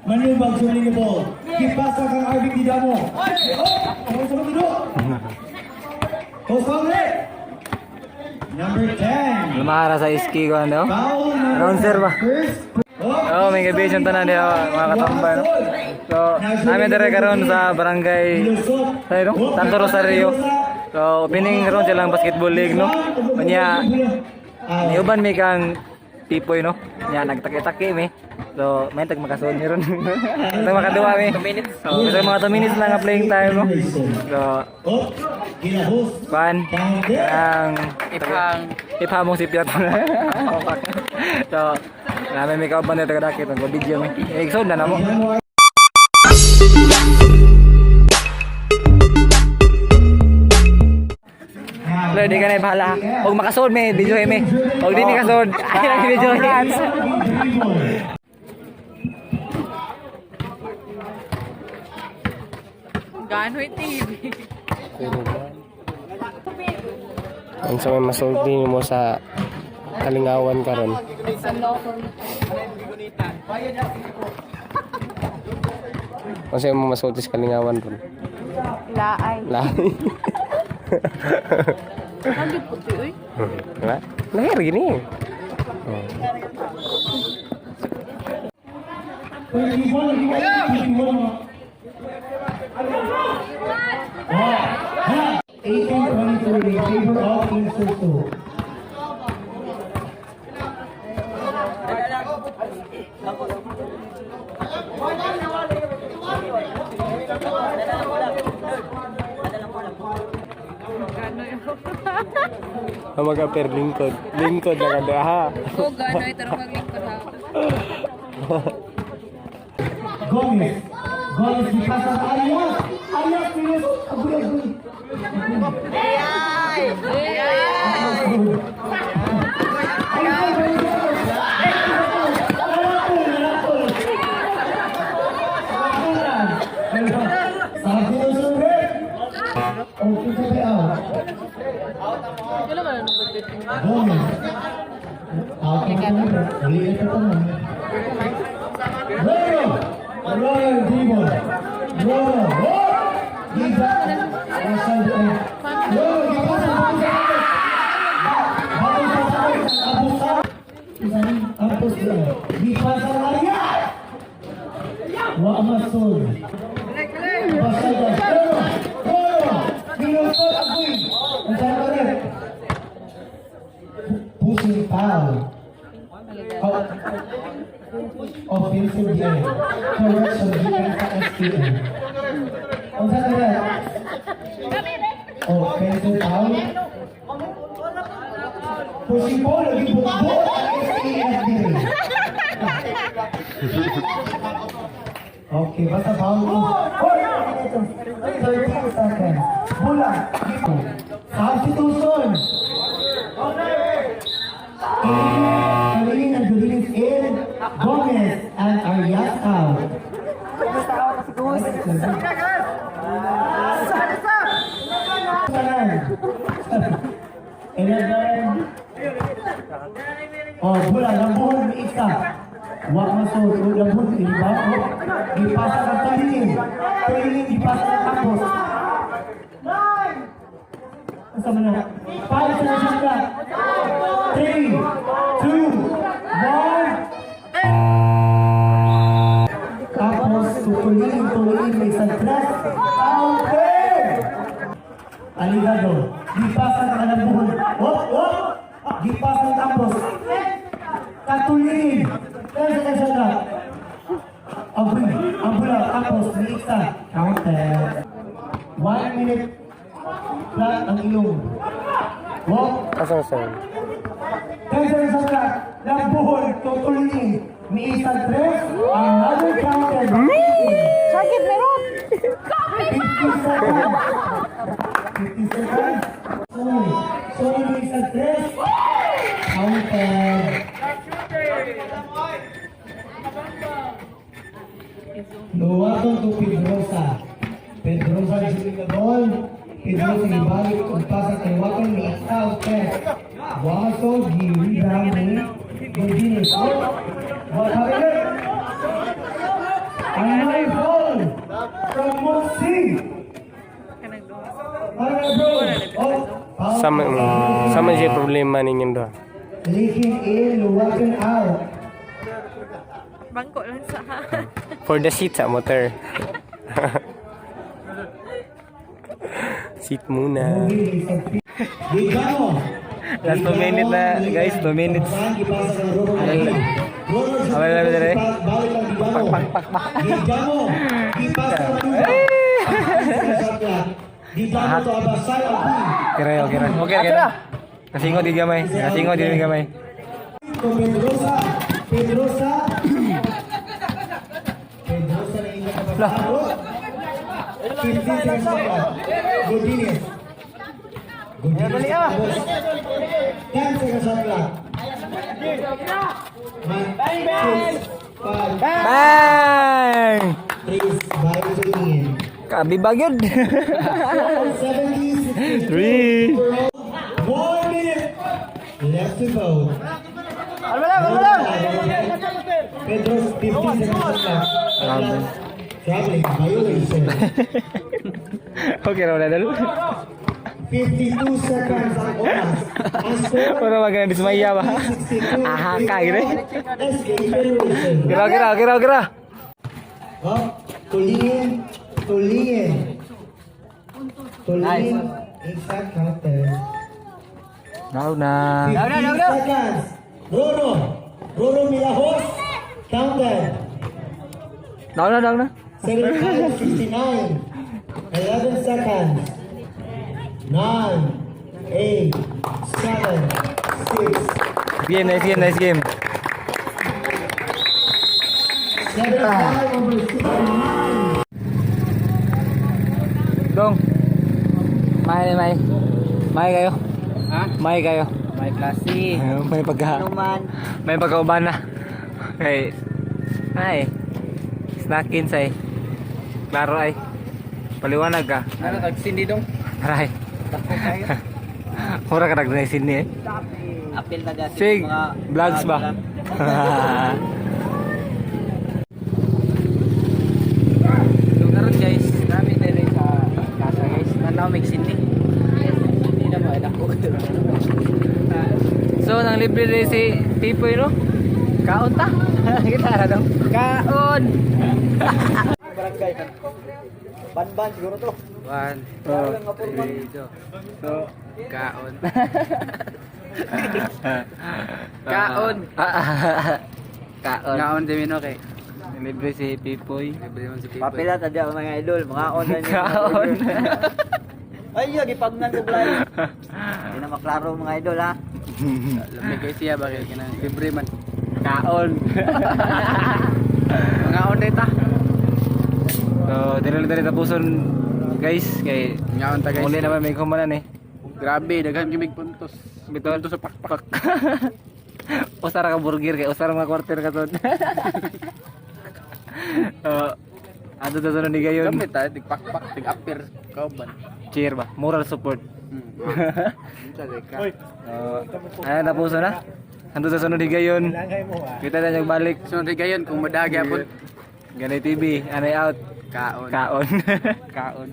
Manubag suling the ball. Gipasa kang Arvin Didamo. Ano sa mga Post number 10. Lumara sa iski ko ano? Foul Announcer ba? first. Oh, may gabihan tanan dia mga katambay no. So, namin dire karon sa barangay sa no? Santo Rosario. So, opening ron silang basketball league no. Kanya niuban mi kang tipoy no. Nya nagtaki-taki mi. So, may tag makasun ni ron. Ito makaduwa mi. 2 minutes. So, kasi mga 2 minutes lang ang playing time no. So, pan ang iphang si Piat. So, namin may kauban na taga-dakit ang video mi. Exod na namo. Lo di ka na bahala. Huwag makasod may video mi. Huwag din kasod. Ay lang video yan. Gano'y TV. Ang sa may masulti mo sa Kalingawan karon. Kasi mo masulti sa Kalingawan ron. Laay. Lahi. Lagi puti, uy. Diba? Lahir gini. Mga lingkod. Lingkod na kada ha. Oo, gano'y tarong maglingkod ha. Gomez. Gomez di pasa sa Alias. Alias Pinos. Pushing foul. Offensive game. Correction defense sa SPM. Ang saan na yan? Offensive foul. Pushing ball. Lagi bukbuk ang SPM. Okay, basta foul mo. 30 seconds. Bola. Substitution. Kaling ang dulinis in Gomez and Arias out. Oh, bola, lambon, may isa. Wak masod, lambon, iba. Ipasa ng Tolinin. Tolinin, ipasa ng Tapos. Kasama na. Pala sa nasyanda. 3, 2, 1. Tapos, tutuloy, may isang tres. Counter! Aligado. Gipasa ng kalambuhon. Gipasa ng tapos. Katulin. Kaya sa nasyanda. Abula. Tapos, may isa. Counter. 1 minute. Flat ang ilong. Asa sa Kaya sa flat, ng buhol, tutuloy. May isang tres, another counter. Sakit meron! 50 seconds. 50 seconds. Sorry, may isang tres. Counter. Luwaton to Pedrosa. Pedrosa shooting the ball. Pedrosa ibalik kung pasa kay Waton ni Exal Test. Waso, rebound ni Godinez. What happened? Another foul from Moxie. Kanang duha. Sama siya problema ninyo doon. Leaking in, walking out. Bangko lang sa For the seat sa motor. Seat muna. Digamo. Last 2 minutes na guys, 2 minutes. Awal na dire. Digamo. Ipasa Digamo to abasay abi. Kira. Okay. Nasingot di gamay. Pedrosa. Pedrosa na ilang kapasado. 15 seconds pa. Godinez. 10 seconds pa. Bang! Please, bago sa ingin. Kabi bagyod. 70, 3. 1 minute left to go. Pedro's 15 seconds left. Traveling violation. Okay, wala dalo. 52 seconds ang oras. Ang score, Para magana dismaya ba? 62. Aha, kagre. Escape violation. Kira. Oh, tulingin. Exact counter. Now na. 15 seconds. Roro Milahos. Counter. Now na. 75, 69. 11 seconds. 9, 8, 7, 6, Nice game. 75 over 69. Dong. May kayo. Ha? May kayo. May klase. May pagkauban na. Okay. Ay. Snackin say. Klaro ay. Paliwanag ka. Ano tag-sindi dong? Aray. Mura ka nagdunay sini eh. Apil na dyan. Sig, vlogs ba? So karon guys, namin dire sa kasa guys. Nanaw may sindi. Hindi na mo ko. So, nang libre rin si Pipoy, no? Kaon ta. Kita na dong. Kaon! Barangay. Ban siguro to. 1, 2, 3, so, kaon. Kaon. Kaon. Kaon din okay. Libre si Pipoy. Papila ta dia mga idol, mga online. Kaon. Ay, gipagnan ko blay. Hindi na maklaro mga idol ha. Lamig kay siya ba kay kinang libre man. Kaon. Mga online ta. So, dili tapuson guys kay Ngaon ta guys. uli naman may kumanan eh. Grabe, daghan kimig puntos. Bitaw Puntos sa pakpak. Usara ka burger kay usara mga quarter ka tod. Ano ta sunod ni gayon? Gamit ta tigpakpak, tig-apir kauban. Cheer ba? Moral support. Unsa ka? Ayan tapuson na. Ando sa sunod ni gayon. Kita na yung balik. Sunod gayon kung madagi apon. Ganay TV, anay out. Kaon. Kaon. Kaon.